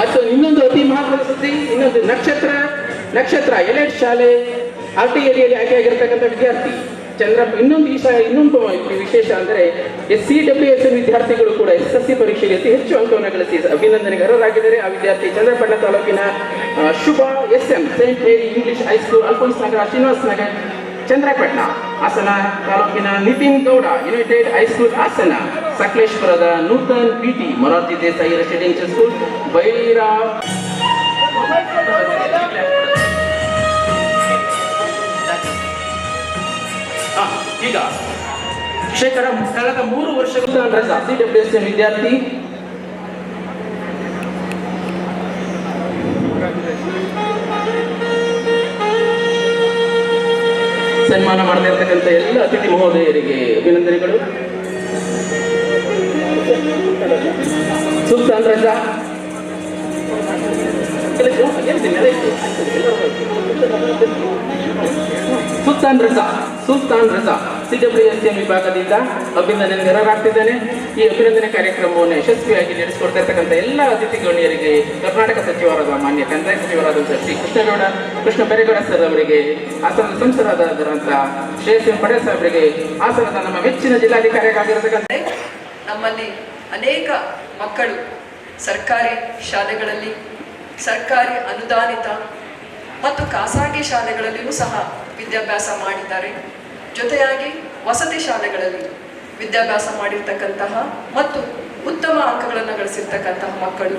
ಮತ್ತು ಇನ್ನೊಂದು ಅತಿ ಮಹತ್ವದ ಸುದ್ದಿ, ಇನ್ನೊಂದು ನಕ್ಷತ್ರ ಎಲೈಟ್ ಶಾಲೆ RTLಯಲ್ಲಿ ಆಯ್ಕೆಯಾಗಿರ್ತಕ್ಕಂಥ ವಿದ್ಯಾರ್ಥಿ ಚಂದ್ರಪ್ಪ. ಇನ್ನೊಂದು ವಿಶೇಷ ಅಂದರೆ CWSN ವಿದ್ಯಾರ್ಥಿಗಳು ಕೂಡ SSC ಪರೀಕ್ಷೆಗೆ ಅತಿ ಹೆಚ್ಚು ಅಂಕವನ್ನು ಗಳಿಸಿ ಅಭಿನಂದನೆಗೆ ಅರ್ಹರಾಗಿದ್ದಾರೆ. ಆ ವಿದ್ಯಾರ್ಥಿ ಚಂದ್ರಪಟ್ಟಣ ತಾಲೂಕಿನ Shubha SM saint Mary English high school, Alphonse Nagar, Srinivas Nagar, Chandrapattana. Hassan ತಾಲೂಕಿನ ನಿತಿನ್ ಗೌಡ ಯುನೈಟೆಡ್ ಹೈಸ್ಕೂಲ್ ಹಾಸನ, ಸಕಲೇಶ್ಪುರದ Nutan PT Morarji Desai residential school, ಬೈರಾ. ಈಗ ಕಳೆದ 3 ವರ್ಷಗಳ CWSN ವಿದ್ಯಾರ್ಥಿ ಸನ್ಮಾನ ಮಾಡದಿರ್ತಕ್ಕಂಥ ಎಲ್ಲ ಅತಿಥಿ ಮಹೋದಯರಿಗೆ ಅಭಿನಂದನೆಗಳು. ಸುಲ್ತಾನ್ ರಜಾ CWSN ವಿಭಾಗದಿಂದ ಅಭಿನಂದನೆಗೆ ಅರ್ಹರಾಗ್ತಿದ್ದಾನೆ. ಈ ಅಭಿನಂದನೆ ಕಾರ್ಯಕ್ರಮವನ್ನು ಯಶಸ್ವಿಯಾಗಿ ನಡೆಸಿಕೊಡ್ತಾ ಇರ್ತಕ್ಕಂಥ ಎಲ್ಲ ಅತಿಥಿ ಗಣ್ಯರಿಗೆ ಕರ್ನಾಟಕ ಸಚಿವರಾದ ಮಾನ್ಯ ಕಂದಾಯ ಸಚಿವರಾದ ಶ್ರೀ ಕೃಷ್ಣ ಬೈರೇಗೌಡ ಸರ್ ಅವರಿಗೆ, ಹಾಸನದ ಸಂಸದರಾದಂಥ ಶ್ರೇಯಸ್ ಪಟೇಲ್ ಸಾಹೇಬರಿಗೆ, ಹಾಸನದ ನಮ್ಮ ಮೆಚ್ಚಿನ ಜಿಲ್ಲಾಧಿಕಾರಿಯಾಗಿರತಕ್ಕಂಥ ನಮ್ಮಲ್ಲಿ ಅನೇಕ ಮಕ್ಕಳು ಸರ್ಕಾರಿ ಶಾಲೆಗಳಲ್ಲಿ, ಸರ್ಕಾರಿ ಅನುದಾನಿತ ಮತ್ತು ಖಾಸಗಿ ಶಾಲೆಗಳಲ್ಲಿಯೂ ಸಹ ವಿದ್ಯಾಭ್ಯಾಸ ಮಾಡಿದ್ದಾರೆ. ಜೊತೆಯಾಗಿ ವಸತಿ ಶಾಲೆಗಳಲ್ಲಿ ವಿದ್ಯಾಭ್ಯಾಸ ಮಾಡಿರ್ತಕ್ಕಂತಹ ಮತ್ತು ಉತ್ತಮ ಅಂಕಗಳನ್ನು ಗಳಿಸಿರ್ತಕ್ಕಂತಹ ಮಕ್ಕಳು,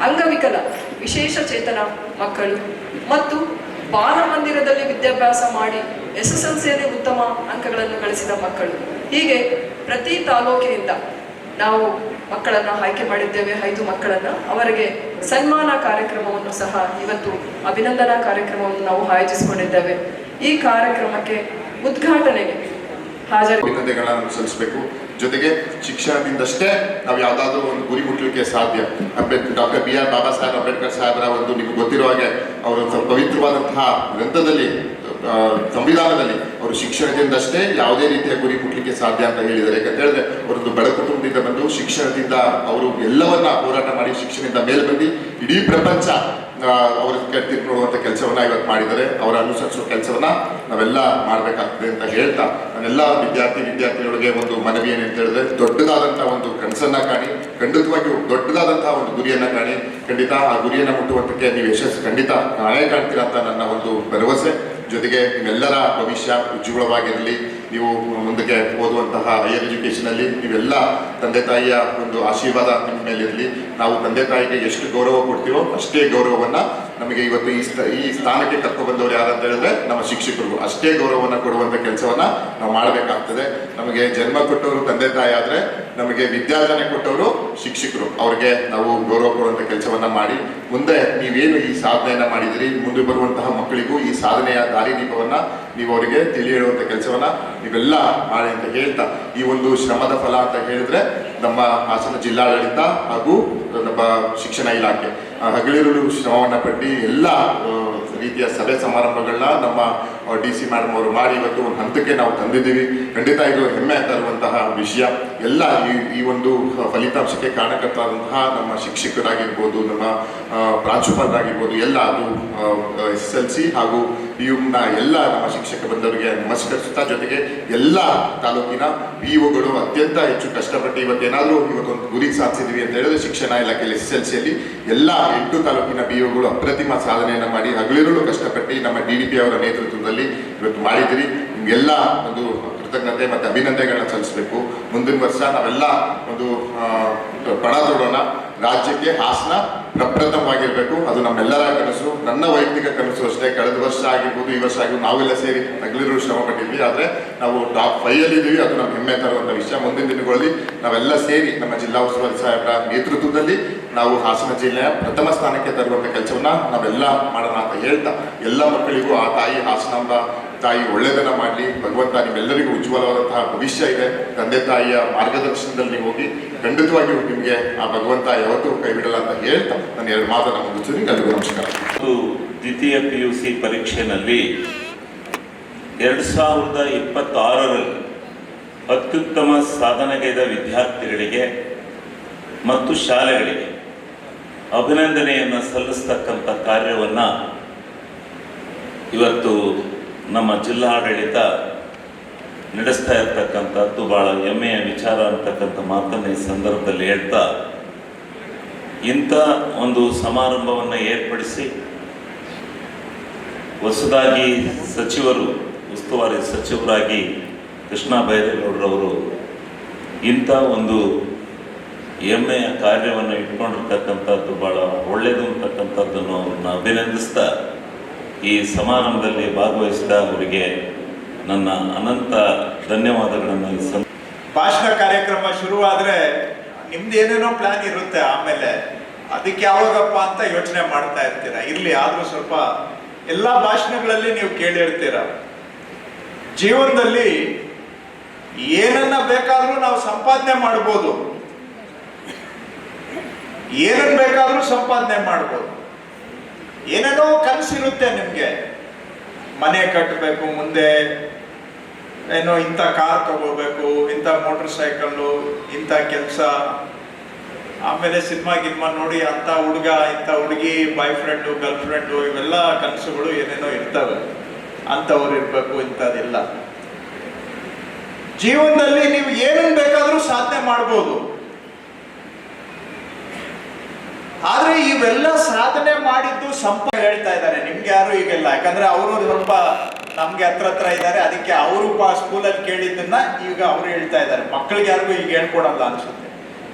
ಅಂಗವಿಕಲ ವಿಶೇಷ ಚೇತನ ಮಕ್ಕಳು ಮತ್ತು ಬಾಲಮಂದಿರದಲ್ಲಿ ವಿದ್ಯಾಭ್ಯಾಸ ಮಾಡಿ SSLCಯಲ್ಲಿ ಉತ್ತಮ ಅಂಕಗಳನ್ನು ಗಳಿಸಿದ ಮಕ್ಕಳು, ಹೀಗೆ ಪ್ರತಿ ತಾಲೂಕಿನಿಂದ ನಾವು ಮಕ್ಕಳನ್ನು ಆಯ್ಕೆ ಮಾಡಿದ್ದೇವೆ. 5 ಮಕ್ಕಳನ್ನು, ಅವರಿಗೆ ಸನ್ಮಾನ ಕಾರ್ಯಕ್ರಮವನ್ನು ಸಹ ಇವತ್ತು ಅಭಿನಂದನಾ ಕಾರ್ಯಕ್ರಮವನ್ನು ನಾವು ಆಯೋಜಿಸಿಕೊಂಡಿದ್ದೇವೆ. ಈ ಕಾರ್ಯಕ್ರಮಕ್ಕೆ ಉದ್ಘಾಟನೆಗೆ ಅಭಿನಂದನೆಗಳನ್ನು ಸಲ್ಲಿಸಬೇಕು. ಜೊತೆಗೆ ಶಿಕ್ಷಣದಿಂದಷ್ಟೇ ನಾವು ಯಾವುದಾದ್ರೂ ಒಂದು ಗುರಿ ಮುಟ್ಟಲಿಕ್ಕೆ ಸಾಧ್ಯ. ಡಾಕ್ಟರ್ BR ಬಾಬಾ ಸಾಹೇಬ್ ಅಂಬೇಡ್ಕರ್ ಸಾಹೇಬರ ಒಂದು ನಿಮ್ಗೆ ಗೊತ್ತಿರೋ ಹಾಗೆ ಅವರ ಪವಿತ್ರವಾದಂತಹ ಗ್ರಂಥದಲ್ಲಿ, ಸಂವಿಧಾನದಲ್ಲಿ ಅವರು ಶಿಕ್ಷಣದಿಂದಷ್ಟೇ ಯಾವುದೇ ರೀತಿಯ ಗುರಿ ಮುಟ್ಟಲಿಕ್ಕೆ ಸಾಧ್ಯ ಅಂತ ಹೇಳಿದ್ದಾರೆ. ಯಾಕಂತ ಹೇಳಿದ್ರೆ ಅವರೊಂದು ಬಡ ಕುಟುಂಬದಿಂದ ಬಂದು ಶಿಕ್ಷಣದಿಂದ ಅವರು ಎಲ್ಲವನ್ನ ಹೋರಾಟ ಮಾಡಿ ಶಿಕ್ಷಣದಿಂದ ಮೇಲೆ ಬಂದು ಇಡೀ ಪ್ರಪಂಚ ಅವ್ರ ತಿಳ್ಕೊಳ್ಳುವಂಥ ಕೆಲಸವನ್ನ ಇವತ್ತು ಮಾಡಿದ್ದಾರೆ. ಅವರ ಅನುಸರಿಸುವ ಕೆಲಸವನ್ನ ನಾವೆಲ್ಲ ಮಾಡಬೇಕಾಗ್ತದೆ ಅಂತ ಹೇಳ್ತಾ, ನಾನೆಲ್ಲ ವಿದ್ಯಾರ್ಥಿಗಳಿಗೆ ಒಂದು ಮನವಿ ಏನಂತ ಹೇಳಿದ್ರೆ, ದೊಡ್ಡದಾದಂತಹ ಒಂದು ಕನಸನ್ನ ಕಾಣಿ, ಖಂಡಿತವಾಗಿಯೂ ದೊಡ್ಡದಾದಂತಹ ಒಂದು ಗುರಿಯನ್ನ ಕಾಣಿ. ಖಂಡಿತ ಆ ಗುರಿಯನ್ನ ಮುಟ್ಟುವಂತಕ್ಕೆ ನೀವು ಯಶಸ್ಸು ಖಂಡಿತ ನಾನೇ ಕಾಣ್ತೀರಾ ಅಂತ ನನ್ನ ಒಂದು ಭರವಸೆ. ಜೊತೆಗೆ ನಿಮ್ಮೆಲ್ಲರ ಭವಿಷ್ಯ ಉಜ್ವಲವಾಗಿರಲಿ. ನೀವು ಮುಂದಕ್ಕೆ ಓದುವಂತಹ ಹೈಯರ್ ಎಜುಕೇಷನಲ್ಲಿ ನೀವೆಲ್ಲ ತಂದೆ ತಾಯಿಯ ಒಂದು ಆಶೀರ್ವಾದ ನಿಮ್ಮ ಮೇಲಿರಲಿ. ನಾವು ತಂದೆ ತಾಯಿಗೆ ಎಷ್ಟು ಗೌರವ ಕೊಡ್ತೀವೋ ಅಷ್ಟೇ ಗೌರವವನ್ನು ನಮಗೆ ಇವತ್ತು ಈ ಸ್ಥಾನಕ್ಕೆ ಕರ್ಕೊಬಂದವರು ಯಾರಂತ ಹೇಳಿದ್ರೆ ನಮ್ಮ ಶಿಕ್ಷಕರು. ಅಷ್ಟೇ ಗೌರವವನ್ನು ಕೊಡುವಂಥ ಕೆಲಸವನ್ನ ನಾವು ಮಾಡಬೇಕಾಗ್ತದೆ. ನಮಗೆ ಜನ್ಮ ಕೊಟ್ಟವರು ತಂದೆ ತಾಯಿ ಆದರೆ ನಮಗೆ ವಿದ್ಯಾರ್ಜನೆ ಕೊಟ್ಟವರು ಶಿಕ್ಷಕರು. ಅವ್ರಿಗೆ ನಾವು ಗೌರವ ಕೊಡುವಂಥ ಕೆಲಸವನ್ನ ಮಾಡಿ, ಮುಂದೆ ನೀವೇನು ಈ ಸಾಧನೆಯನ್ನ ಮಾಡಿದಿರಿ, ಮುಂದೆ ಬರುವಂತಹ ಮಕ್ಕಳಿಗೂ ಈ ಸಾಧನೆಯ ದಾರಿದೀಪವನ್ನ ನೀವು ಅವರಿಗೆ ತಿಳಿ ಹೇಳುವಂಥ ಕೆಲಸವನ್ನ ನೀವೆಲ್ಲ ಮಾಡಿ ಅಂತ ಹೇಳ್ತಾ, ಈ ಒಂದು ಶ್ರಮದ ಫಲ ಅಂತ ಹೇಳಿದ್ರೆ ನಮ್ಮ ಹಾಸನ ಜಿಲ್ಲಾಡಳಿತ ಹಾಗೂ ನಮ್ಮ ಶಿಕ್ಷಣ ಇಲಾಖೆ ಹಗಲಿರುಳು ಶ್ರಮವನ್ನ ಪಟ್ಟು ಎಲ್ಲ ರೀತಿಯ ಸಭೆ ಸಮಾರಂಭಗಳನ್ನ ನಮ್ಮ DC ಮೇಡಮ್ ಅವರು ಮಾಡಿ ಇವತ್ತು ಒಂದು ಹಂತಕ್ಕೆ ನಾವು ತಂದಿದ್ದೀವಿ. ಖಂಡಿತ ಇದು ಹೆಮ್ಮೆ ತರುವಂತಹ ವಿಷಯ. ಎಲ್ಲ ಈ ಒಂದು ಫಲಿತಾಂಶಕ್ಕೆ ಕಾರಣಕರ್ತಾದಂತಹ ನಮ್ಮ ಶಿಕ್ಷಕರಾಗಿರ್ಬೋದು, ನಮ್ಮ ಪ್ರಾಂಶುಪಾಲರಾಗಿರ್ಬೋದು, ಎಲ್ಲ ಅದು SSLC ಹಾಗೂ PUನ ಎಲ್ಲ ನಮ್ಮ ಶಿಕ್ಷಕ ಬಂದವರಿಗೆ ನಮಸ್ಕರಿಸುತ್ತಾ, ಜೊತೆಗೆ ಎಲ್ಲ ತಾಲೂಕಿನ PUಗಳು ಅತ್ಯಂತ ಹೆಚ್ಚು ಕಷ್ಟಪಟ್ಟು ಇವತ್ತೇನಾದರೂ ಇವತ್ತೊಂದು ಗುರಿ ಸಾಧಿಸಿದ್ವಿ ಅಂತ ಹೇಳಿದ್ರೆ ಶಿಕ್ಷಣ ಇಲಾಖೆಯಲ್ಲಿ SSLCಯಲ್ಲಿ ಎಲ್ಲ 8 ತಾಲೂಕಿನ PUಗಳು ಅಪ್ರತಿಮ ಸಾಧನೆಯನ್ನು ಮಾಡಿ ಹಗಲಿರುಳು ಕಷ್ಟಪಟ್ಟು ನಮ್ಮ DDP ಅವರ ನೇತೃತ್ವದಲ್ಲಿ ಇವತ್ತು ಮಾಡಿದಿರಿ. ನಿಮಗೆಲ್ಲ ಒಂದು ಕೃತಜ್ಞತೆ ಮತ್ತು ಅಭಿನಂದನೆಗಳನ್ನ ಸಲ್ಲಿಸಬೇಕು. ಮುಂದಿನ ವರ್ಷ ನಾವೆಲ್ಲ ಒಂದು ಪಣ ತೊಡೋಣ. ರಾಜ್ಯಕ್ಕೆ ಹಾಸನ ಪ್ರಪ್ರಥಮವಾಗಿರಬೇಕು. ಅದು ನಮ್ಮೆಲ್ಲರ ಕನಸು, ನನ್ನ ವೈಯಕ್ತಿಕ ಕನಸು ಅಷ್ಟೇ. ಕಳೆದ ವರ್ಷ ಆಗಿರ್ಬೋದು, ಈ ವರ್ಷ ಆಗಿರ್ಬೋದು, ನಾವೆಲ್ಲ ಸೇರಿ ಹಗಲಿರುಳು ಶ್ರಮ ಪಟ್ಟಿದ್ವಿ. ಆದರೆ ನಾವು ಟಾಪ್ 5 ಇದ್ದೀವಿ. ಅದು ನಮ್ಮ ಹೆಮ್ಮೆ ತರುವಂಥ ವಿಷಯ. ಮುಂದಿನ ದಿನಗಳಲ್ಲಿ ನಾವೆಲ್ಲ ಸೇರಿ ನಮ್ಮ ಜಿಲ್ಲಾ ಉಸ್ತುವಾರಿ ಸಾಹೇಬರ ನೇತೃತ್ವದಲ್ಲಿ ನಾವು ಹಾಸನ ಜಿಲ್ಲೆಯ ಪ್ರಥಮ ಸ್ಥಾನಕ್ಕೆ ತರುವಂಥ ಕೆಲಸವನ್ನ ನಾವೆಲ್ಲ ಮಾಡೋಣ ಅಂತ ಹೇಳ್ತಾ, ಎಲ್ಲ ಮಕ್ಕಳಿಗೂ ಆ ತಾಯಿ ಹಾಸನಾಂಬ ತಾಯಿ ಒಳ್ಳೆಯದನ್ನ ಮಾಡಲಿ. ಭಗವಂತ ನಿಮ್ಮೆಲ್ಲರಿಗೂ ಉಜ್ವಲವಾದಂತಹ ಭವಿಷ್ಯ ಇದೆ. ತಂದೆ ತಾಯಿಯ ಮಾರ್ಗದರ್ಶನದಲ್ಲಿ ನೀವು ಹೋಗಿ, ಖಂಡಿತವಾಗಿಯೂ ನಿಮಗೆ ಆ ಭಗವಂತ ಯಾವತ್ತೂ ಕೈ ಬಿಡಲ್ಲ ಅಂತ ಹೇಳ್ತಾ ನಾನು 2 ಮಾತನ್ನು ಮುಗಿಸ್ತೀನಿ. ಎಲ್ಲರಿಗೂ ನಮಸ್ಕಾರ. ದ್ವಿತೀಯ PUC ಪರೀಕ್ಷೆಯಲ್ಲಿ 2026ರಲ್ಲಿ ಅತ್ಯುತ್ತಮ ಸಾಧನೆಗೈದ ವಿದ್ಯಾರ್ಥಿಗಳಿಗೆ ಮತ್ತು ಶಾಲೆಗಳಿಗೆ ಅಭಿನಂದನೆಯನ್ನು ಸಲ್ಲಿಸ್ತಕ್ಕಂಥ ಕಾರ್ಯವನ್ನು ಇವತ್ತು ನಮ್ಮ ಜಿಲ್ಲಾಡಳಿತ ನಡೆಸ್ತಾ ಇರ್ತಕ್ಕಂಥದ್ದು ಭಾಳ ಹೆಮ್ಮೆಯ ವಿಚಾರ ಅಂತಕ್ಕಂಥ ಮಾತನ್ನು ಈ ಸಂದರ್ಭದಲ್ಲಿ ಹೇಳ್ತಾ, ಇಂಥ ಒಂದು ಸಮಾರಂಭವನ್ನು ಏರ್ಪಡಿಸಿ ಹೊಸದಾಗಿ ಉಸ್ತುವಾರಿ ಸಚಿವರಾಗಿ ಕೃಷ್ಣ ಬೈರೇಗೌಡರವರು ಇಂಥ ಒಂದು ಹೆಮ್ಮೆಯ ಕಾರ್ಯವನ್ನು ಇಟ್ಕೊಂಡಿರ್ತಕ್ಕಂಥದ್ದು ಭಾಳ ಒಳ್ಳೆಯದು ಅಂತಕ್ಕಂಥದ್ದನ್ನು ಅವ್ರನ್ನ ಅಭಿನಂದಿಸ್ತಾ, ಈ ಸಮಾರಂಭದಲ್ಲಿ ಭಾಗವಹಿಸಿದ ಅವರಿಗೆ ನನ್ನ ಅನಂತ ಧನ್ಯವಾದಗಳನ್ನು ಭಾಷಣ ಕಾರ್ಯಕ್ರಮ ಶುರುವಾದರೆ ನಿಮ್ದು ಏನೇನೋ ಪ್ಲಾನ್ ಇರುತ್ತೆ, ಆಮೇಲೆ ಅದಕ್ಕೆ ಯಾವಾಗಪ್ಪ ಅಂತ ಯೋಚನೆ ಮಾಡ್ತಾ ಇರ್ತೀರ. ಇರ್ಲಿ, ಆದ್ರೂ ಸ್ವಲ್ಪ ಎಲ್ಲ ಭಾಷಣಗಳಲ್ಲಿ ನೀವು ಕೇಳಿರ್ತೀರ, ಜೀವನದಲ್ಲಿ ಏನನ್ನ ಬೇಕಾದ್ರೂ ನಾವು ಸಂಪಾದನೆ ಮಾಡ್ಬೋದು, ಏನನ್ನ ಬೇಕಾದ್ರೂ ಸಂಪಾದನೆ ಮಾಡ್ಬೋದು. ಏನೇನೋ ಕನಸಿರುತ್ತೆ ನಿಮ್ಗೆ, ಮನೆ ಕಟ್ಟಬೇಕು, ಮುಂದೆ ಏನೋ ಇಂಥ ಕಾರ್ ತಗೋಬೇಕು, ಇಂಥ ಮೋಟರ್ ಸೈಕಲ್ಲು, ಇಂಥ ಕೆಲಸ, ಆಮೇಲೆ ಸಿನಿಮಾ ಗಿನ್ಮಾ ನೋಡಿ ಅಂಥ ಹುಡುಗ, ಇಂಥ ಹುಡುಗಿ, ಬಾಯ್ ಫ್ರೆಂಡು, ಗರ್ಲ್ ಫ್ರೆಂಡು, ಇವೆಲ್ಲ ಕನಸುಗಳು ಏನೇನೋ ಇರ್ತವೆ. ಅಂಥವ್ರು ಇರಬೇಕು, ಇಂಥದ್ದೆಲ್ಲ. ಜೀವನದಲ್ಲಿ ನೀವು ಏನನ್ನು ಬೇಕಾದರೂ ಸಾಧನೆ ಮಾಡ್ಬೋದು. ಆದ್ರೆ ಇವೆಲ್ಲ ಸಾಧನೆ ಮಾಡಿದ್ದು ಹೇಳ್ತಾ ಇದ್ದಾರೆ. ನಿಮ್ಗೆ ಯಾರು ಈಗೆಲ್ಲ, ಯಾಕಂದ್ರೆ ಅವರು ಸ್ವಲ್ಪ ನಮ್ಗೆ ಹತ್ರ ಇದ್ದಾರೆ, ಅದಕ್ಕೆ ಅವರು ಸ್ಕೂಲಲ್ಲಿ ಕೇಳಿದ್ದನ್ನ ಈಗ ಅವರು ಹೇಳ್ತಾ ಇದ್ದಾರೆ. ಮಕ್ಕಳಿಗೆ ಯಾರಿಗೂ ಈಗ ಹೇಳ್ಕೊಡಲ್ಲ ಅನ್ಸುತ್ತೆ.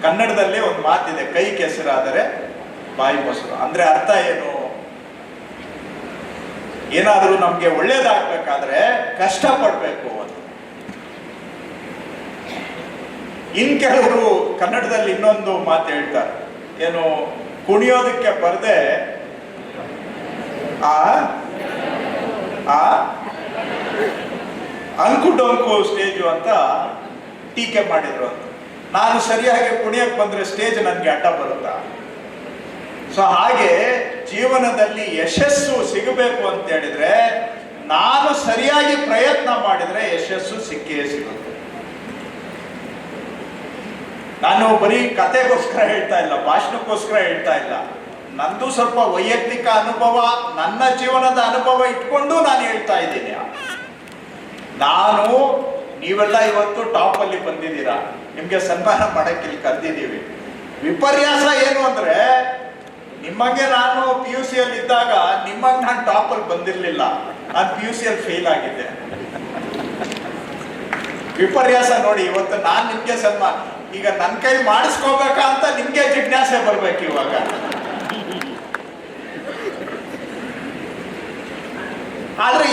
ಕನ್ನಡದಲ್ಲಿ ಒಂದು ಮಾತಿದೆ, ಕೈ ಕೆಸರಾದರೆ ಬಾಯಿ ಮೊಸರು. ಅಂದ್ರೆ ಅರ್ಥ ಏನು? ಏನಾದರೂ ನಮ್ಗೆ ಒಳ್ಳೇದಾಗ್ಬೇಕಾದ್ರೆ ಕಷ್ಟ ಪಡ್ಬೇಕು ಅಂತ. ಇನ್ ಕೆಲವರು ಕನ್ನಡದಲ್ಲಿ ಇನ್ನೊಂದು ಮಾತು ಹೇಳ್ತಾರೆ, ಏನು, ಕುಣಿಯೋದಕ್ಕೆ ಬರದೆ ಅಂಕು ಡೊಂಕು ಸ್ಟೇಜು ಅಂತ ಟೀಕೆ ಮಾಡಿದ್ರು ಅಂತ. ನಾನು ಸರಿಯಾಗಿ ಕುಣಿಯಕ್ಕೆ ಬಂದ್ರೆ ಸ್ಟೇಜ್ ನನಗೆ ಅಡ್ಡ ಬರುತ್ತಾ? ಸೊ ಹಾಗೆ ಜೀವನದಲ್ಲಿ ಯಶಸ್ಸು ಸಿಗಬೇಕು ಅಂತ ಹೇಳಿದ್ರೆ ನಾನು ಸರಿಯಾಗಿ ಪ್ರಯತ್ನ ಮಾಡಿದ್ರೆ ಯಶಸ್ಸು ಸಿಕ್ಕೇ ಸಿಗುತ್ತೆ. ನಾನು ಬರೀ ಕತೆಗೋಸ್ಕರ ಹೇಳ್ತಾ ಇಲ್ಲ, ಭಾಷಣಕ್ಕೋಸ್ಕರ ಹೇಳ್ತಾ ಇಲ್ಲ. ನಂದು ಸ್ವಲ್ಪ ವೈಯಕ್ತಿಕ ಅನುಭವ, ನನ್ನ ಜೀವನದ ಅನುಭವ ಇಟ್ಕೊಂಡು ನಾನು ಹೇಳ್ತಾ ಇದ್ದೀನಿ. ನೀವೆಲ್ಲ ಇವತ್ತು ಟಾಪ್ ಅಲ್ಲಿ ಬಂದಿದ್ದೀರಾ, ನಿಮ್ಗೆ ಸನ್ಮಾನ ಮಾಡಕ್ಕೆ ಇಲ್ಲಿ ಕರೆದಿದ್ದೀವಿ. ವಿಪರ್ಯಾಸ ಏನು ಅಂದ್ರೆ, ನಿಮ್ಮಂಗೆ ನಾನು PUC ಅಲ್ಲಿ ಇದ್ದಾಗ ನಿಮ್ಮಂಗೆ ನಾನು ಟಾಪ್ ಅಲ್ಲಿ ಬಂದಿರ್ಲಿಲ್ಲ, ನಾನು PUC ಅಲ್ಲಿ ಫೇಲ್ ಆಗಿದ್ದೆ. ವಿಪರ್ಯಾಸ ನೋಡಿ. ಇವತ್ತು ನಾನು ನಿಮ್ಗೆ ಸನ್ಮಾನ, ಈಗ ನನ್ನ ಕೈ ಮಾಡಿಸ್ಕೋಬೇಕಾ ಅಂತ ನಿಮ್ಗೆ ಜಿಜ್ಞಾಸೆ ಬರ್ಬೇಕು ಇವಾಗ. ಆದ್ರೆ